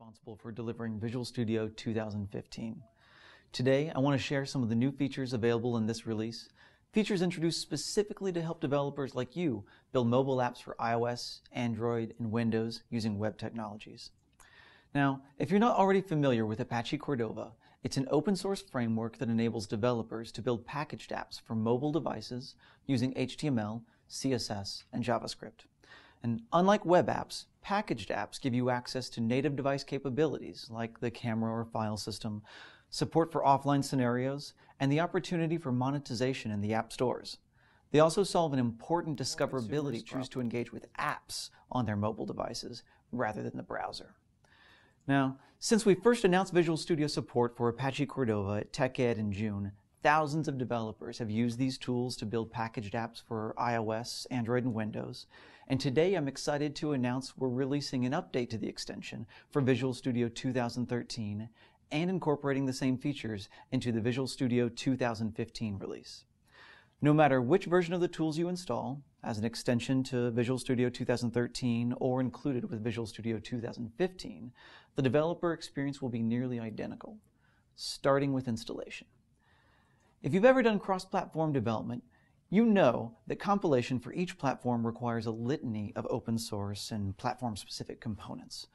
responsible for delivering Visual Studio 2015. Today, I want to share some of the new features available in this release, features introduced specifically to help developers like you build mobile apps for iOS, Android, and Windows using web technologies. Now, if you're not already familiar with Apache Cordova, it's an open source framework that enables developers to build packaged apps for mobile devices using HTML, CSS, and JavaScript. And unlike web apps, packaged apps give you access to native device capabilities like the camera or file system, support for offline scenarios, and the opportunity for monetization in the app stores. They also solve an important discoverability who choose to engage with apps on their mobile devices rather than the browser. Now, since we first announced Visual Studio support for Apache Cordova at TechEd in June, thousands of developers have used these tools to build packaged apps for iOS, Android, and Windows. And today I'm excited to announce we're releasing an update to the extension for Visual Studio 2013 and incorporating the same features into the Visual Studio 2015 release. No matter which version of the tools you install, as an extension to Visual Studio 2013 or included with Visual Studio 2015, the developer experience will be nearly identical, starting with installation. If you've ever done cross-platform development, you know that compilation for each platform requires a litany of open source and platform-specific components.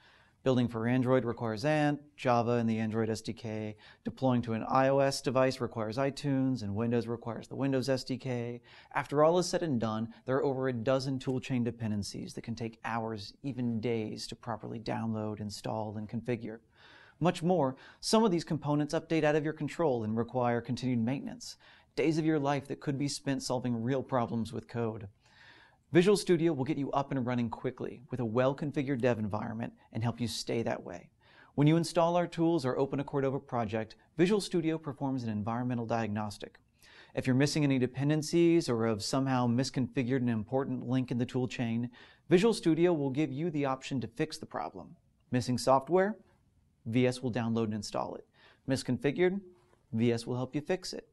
Building for Android requires Ant, Java and the Android SDK. Deploying to an iOS device requires iTunes, and Windows requires the Windows SDK. After all is said and done, there are over a dozen toolchain dependencies that can take hours, even days, to properly download, install, and configure. Much more, some of these components update out of your control and require continued maintenance. Days of your life that could be spent solving real problems with code. Visual Studio will get you up and running quickly with a well-configured dev environment and help you stay that way. When you install our tools or open a Cordova project, Visual Studio performs an environmental diagnostic. If you're missing any dependencies or have somehow misconfigured an important link in the toolchain, Visual Studio will give you the option to fix the problem. Missing software? VS will download and install it. Misconfigured? VS will help you fix it.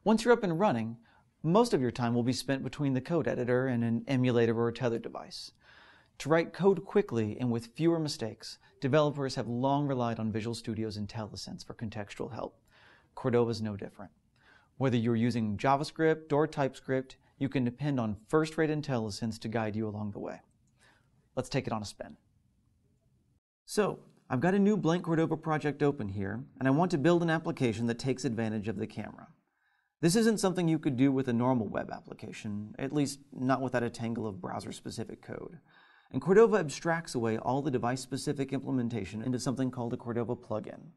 Once you're up and running, most of your time will be spent between the code editor and an emulator or a tethered device. To write code quickly and with fewer mistakes, developers have long relied on Visual Studio's IntelliSense for contextual help. Cordova is no different. Whether you're using JavaScript or TypeScript, you can depend on first-rate IntelliSense to guide you along the way. Let's take it on a spin. So, I've got a new blank Cordova project open here, and I want to build an application that takes advantage of the camera. This isn't something you could do with a normal web application, at least not without a tangle of browser-specific code. And Cordova abstracts away all the device-specific implementation into something called a Cordova plugin.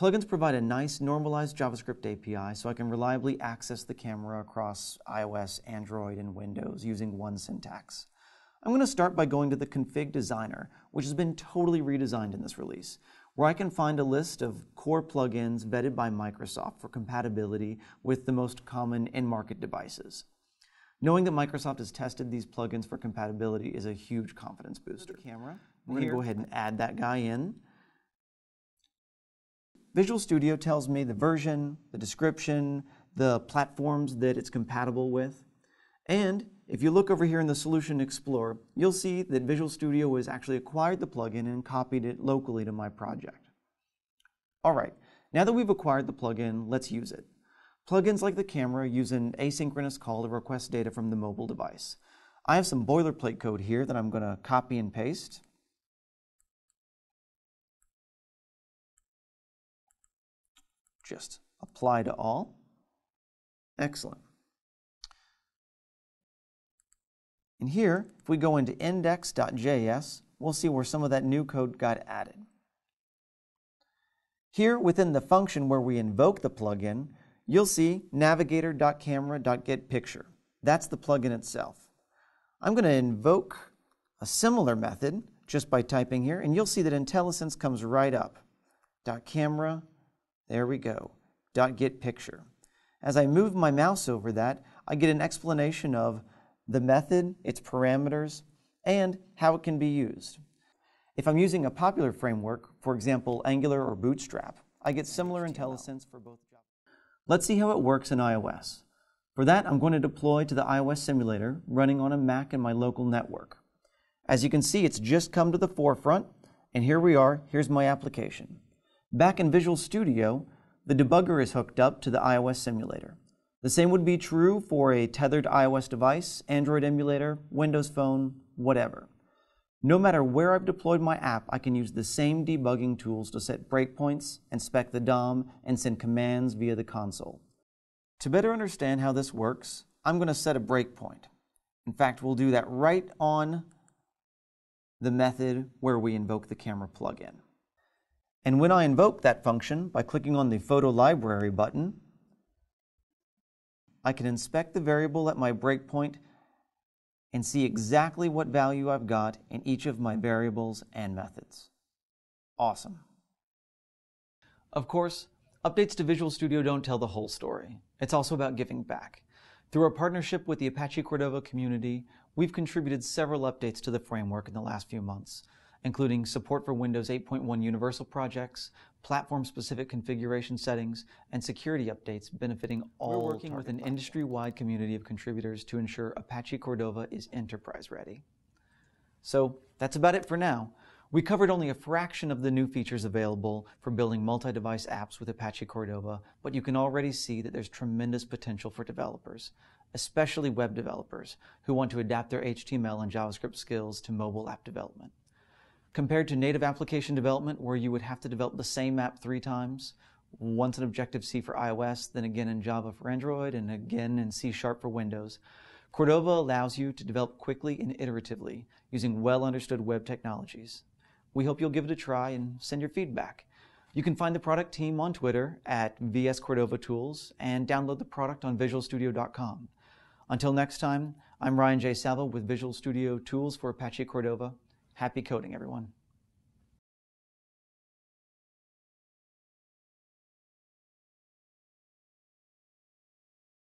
Plugins provide a nice normalized JavaScript API so I can reliably access the camera across iOS, Android, and Windows using one syntax. I'm going to start by going to the config designer, which has been totally redesigned in this release, where I can find a list of core plugins vetted by Microsoft for compatibility with the most common in-market devices. Knowing that Microsoft has tested these plugins for compatibility is a huge confidence booster. I'm going to go ahead and add that guy in. Visual Studio tells me the version, the description, the platforms that it's compatible with, and if you look over here in the Solution Explorer, you'll see that Visual Studio has actually acquired the plugin and copied it locally to my project. All right, now that we've acquired the plugin, let's use it. Plugins like the camera use an asynchronous call to request data from the mobile device. I have some boilerplate code here that I'm going to copy and paste. Just apply to all. Excellent. And here, if we go into index.js, we'll see where some of that new code got added. Here, within the function where we invoke the plugin, you'll see navigator.camera.getPicture. That's the plugin itself. I'm going to invoke a similar method just by typing here, and you'll see that IntelliSense comes right up. .camera, there we go, .getPicture. As I move my mouse over that, I get an explanation of the method, its parameters, and how it can be used. If I'm using a popular framework, for example, Angular or Bootstrap, I get similar IntelliSense for both jobs. Let's see how it works in iOS. For that, I'm going to deploy to the iOS simulator running on a Mac in my local network. As you can see, it's just come to the forefront, And here we are, here's my application. Back in Visual Studio, the debugger is hooked up to the iOS simulator. The same would be true for a tethered iOS device, Android emulator, Windows Phone, whatever. No matter where I've deployed my app, I can use the same debugging tools to set breakpoints, inspect the DOM, and send commands via the console. To better understand how this works, I'm going to set a breakpoint. In fact, we'll do that right on the method where we invoke the camera plugin. And when I invoke that function by clicking on the Photo Library button, I can inspect the variable at my breakpoint and see exactly what value I've got in each of my variables and methods. Awesome. Of course, updates to Visual Studio don't tell the whole story. It's also about giving back. Through our partnership with the Apache Cordova community, we've contributed several updates to the framework in the last few months, including support for Windows 8.1 Universal projects, platform-specific configuration settings, and security updates benefiting all. We're working with an industry-wide community of contributors to ensure Apache Cordova is enterprise-ready. So that's about it for now. We covered only a fraction of the new features available for building multi-device apps with Apache Cordova, but you can already see that there's tremendous potential for developers, especially web developers who want to adapt their HTML and JavaScript skills to mobile app development. Compared to native application development, where you would have to develop the same app 3 times, once in Objective-C for iOS, then again in Java for Android, and again in C# for Windows, Cordova allows you to develop quickly and iteratively using well-understood web technologies. We hope you'll give it a try and send your feedback. You can find the product team on Twitter at VSCordovaTools and download the product on visualstudio.com. Until next time, I'm Ryan J. Salvo with Visual Studio Tools for Apache Cordova. Happy coding, everyone.